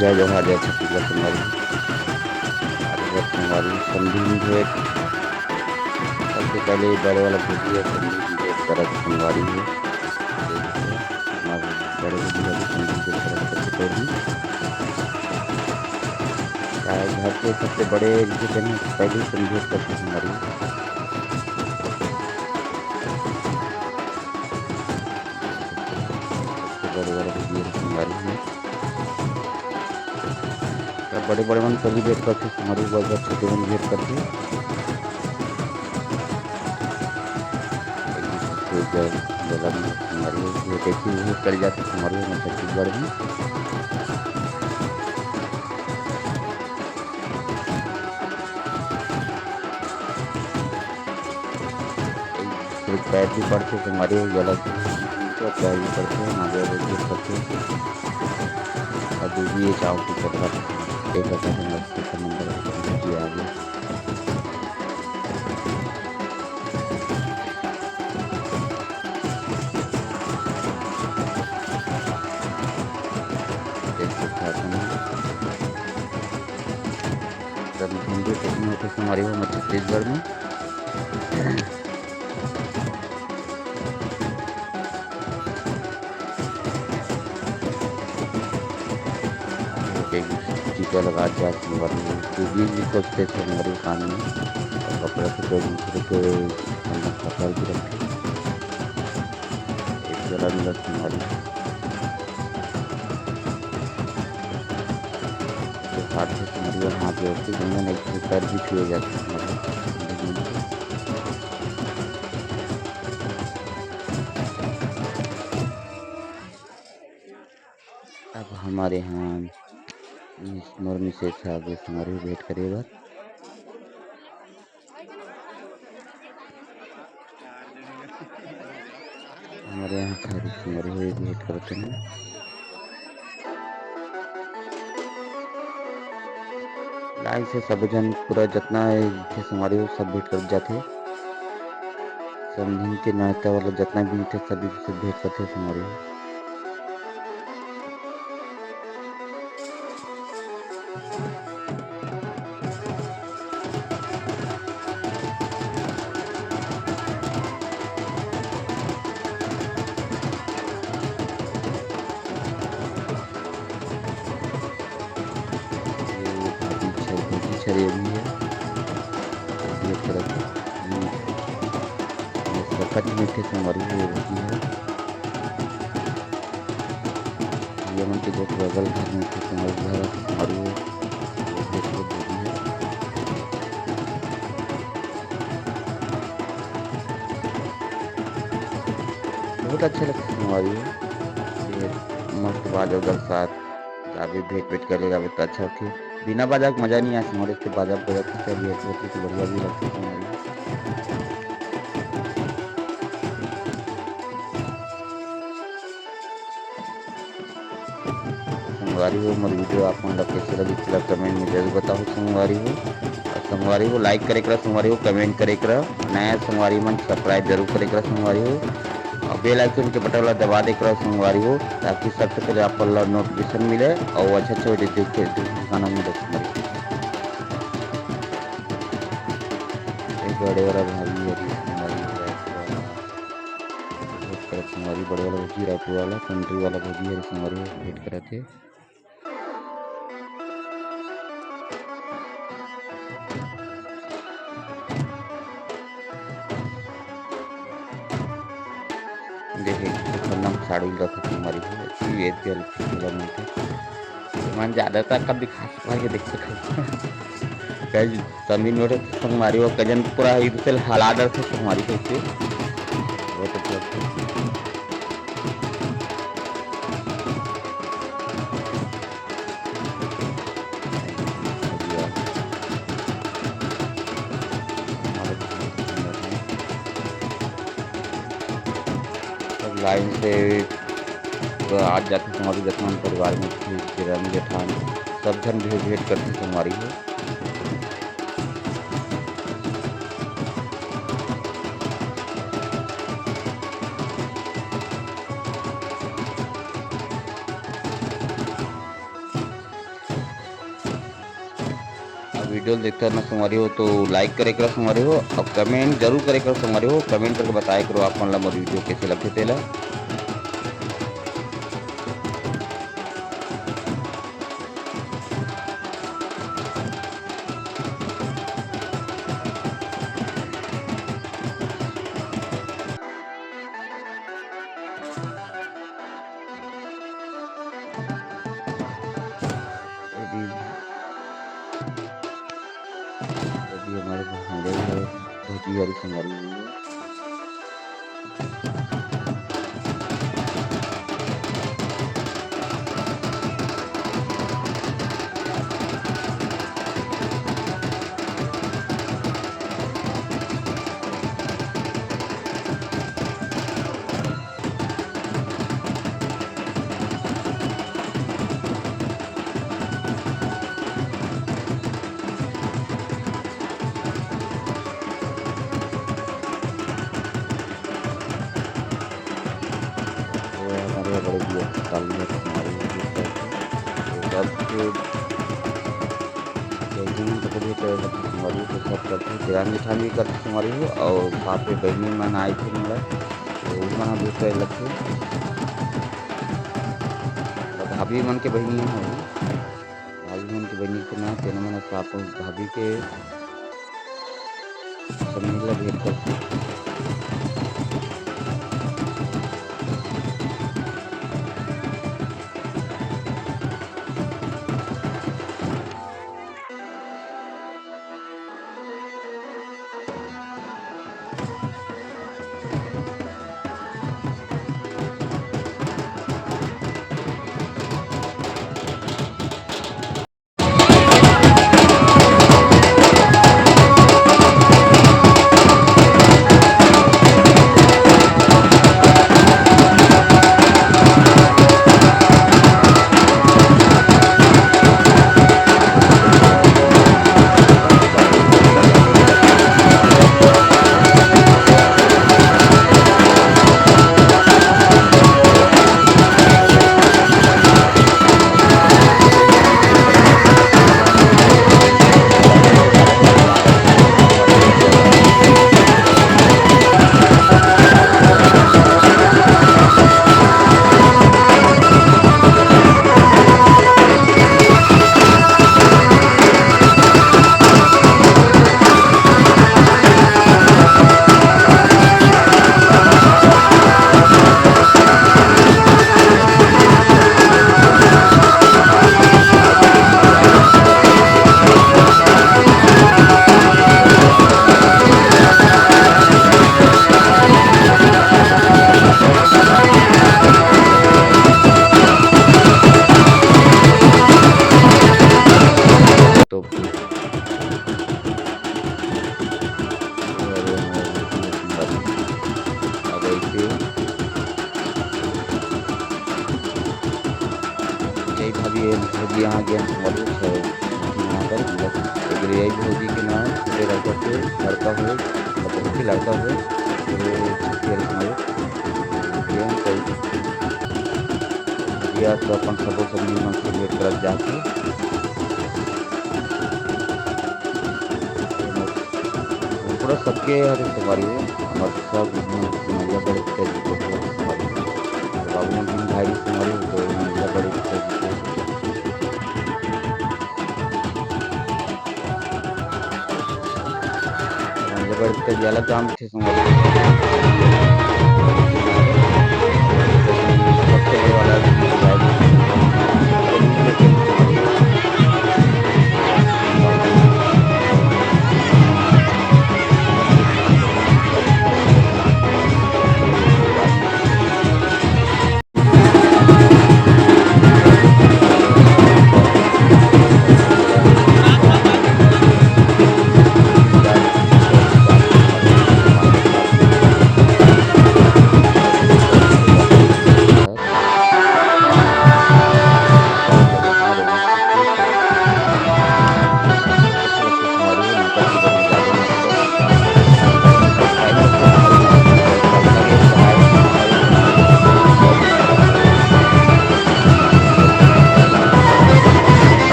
जय जोहार जय छत्तीसगढ़ संगवारी आदिवासी संगवारी संधि भेंट सबसे पहले बड़े वाला भोजी है संधि भेंट करत संगवारी है देखत है हमारे बड़े भोजी वाली संधि भेंट करत सबसे पहले चाहे घर के सबसे बड़े जिसे कहना पहले संधि भेंट करते संगवारी देख सकते हैं सबसे बड़े वाला भोजी है संगवारी है सब बड़े बड़े मन सभी भेंट करते संगवारी बहुत छोटे मन भेंट करते एक दूसरे से गला में संगवारी भेंट ऐसी भेंट कर जाते संगवारी में छत्तीसगढ़ में एक दूसरे के पैर भी पड़ते संगवारी गला से तो पैर भी पड़ते हैं आगे भेंट करते हैं और दूसरी ये चाव की कटरा एक बता दूंगा इसके समंदर जी आ गया देख सकते हैं अपन जब हिंदी टेक्निक होते हमारे वो छत्तीसगढ़ में टीका लगा के भी खोजते थे हमारे कान में और कपड़ा से कोई दूसरे के अंदर कपड़ा भी रखे एक जला मिला हमारी तो हाथ से हमारी हाथ जोड़ती जिनमें एक पैर भी छुए जाते हमारे अब हमारे यहाँ मुर्मी से आगे हमारी वेट करेगा हमारे यहाँ थारी हमारी हुई वेट करते हैं लाइन से सब जन पूरा जितना थे हमारे सब भेंट कर जाते समझी के नाता वाला जितना भी थे सभी से भेंट करते हमारे छरे भी है ये तरफ ये सफर मीठे से मरी हुई होती है ये मन के जो बगल घर मीठे से मरी हुई है बहुत अच्छे लगते हैं हमारी ये मस्त बाजा के साथ अभी भेंट भेंट करेगा तो अच्छा होती बिना बाजा का मजा नहीं आया हमारे से बाजा बजा चलिए तो बढ़िया भी लगती है हमारी संगवारी हो मेरी वीडियो आप लोग कैसे लगी फिलहाल कमेंट में जरूर बताओ संगवारी हो और संगवारी हो लाइक करे करा संगवारी हो कमेंट करे करा नया संगवारी मन सब्सक्राइब जरूर करे करा संगवारी हो और बेल आइकन के बटन वाला दबा दे करा संगवारी हो ताकि सबसे पहले आपको नोटिफिकेशन मिले और अच्छा अच्छा वीडियो देख के गाना मिले संगवारी एक बड़े वाला भाभी है संगवारी बड़े वाला भोजी रायपुर वाला कंट्री वाला भोजी है संगवारी भेंट करे थे देखे खन्ना साड़ी रखा हमारी ये मन ज़्यादातर कभी खास भाई देख सकते कई समी नोट हमारी वो कजन पूरा इधर हालात थे हमारी कैसे बहुत अच्छा लाइन से आज जाते हमारी जतमान परिवार में किरण जेठान सब जन भी भेंट करते हमारी है वीडियो देखते रहना संगवारी हो, तो लाइक करे करा संगवारी हो और कमेंट जरूर करे करा संगवारी हो। कमेंट करके बताया करो आप मन ला मोर वीडियो कैसे लगथे तेला। यदि यदि हमारे भांडे में धोती वाली संगवारी हुई है। हमारे बड़े भी अस्पताल में हमारे तो सब पकड़िए तो हमारी तो सब करते किरान मिठान भी करते हमारी हो और वहाँ पे बहनी मन आई थी मेरा तो वो मन दूसरे लगे भाभी मन के बहनी है। भाभी मन की बहनी के ना तेना मन साप भाभी के सम्मिला भेंट करते। तो अब ऐसे यही भाभी यहाँ गया मौजूद है यहाँ पर मतलब यही भौजी के नाम छोटे लड़का से लड़का हुए मतलब कि लड़का हुए तो अपन सबो सब मन से वेट कर जाके पूरा सबके हर सवारी हो हमारे सब मजा बड़े बाबू दिन भाई सवारी हो तो मजा बड़े मजा बड़े ज्यादा काम थे सवारी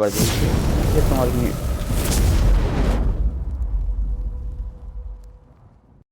जबरदस्त है। ये संगवारी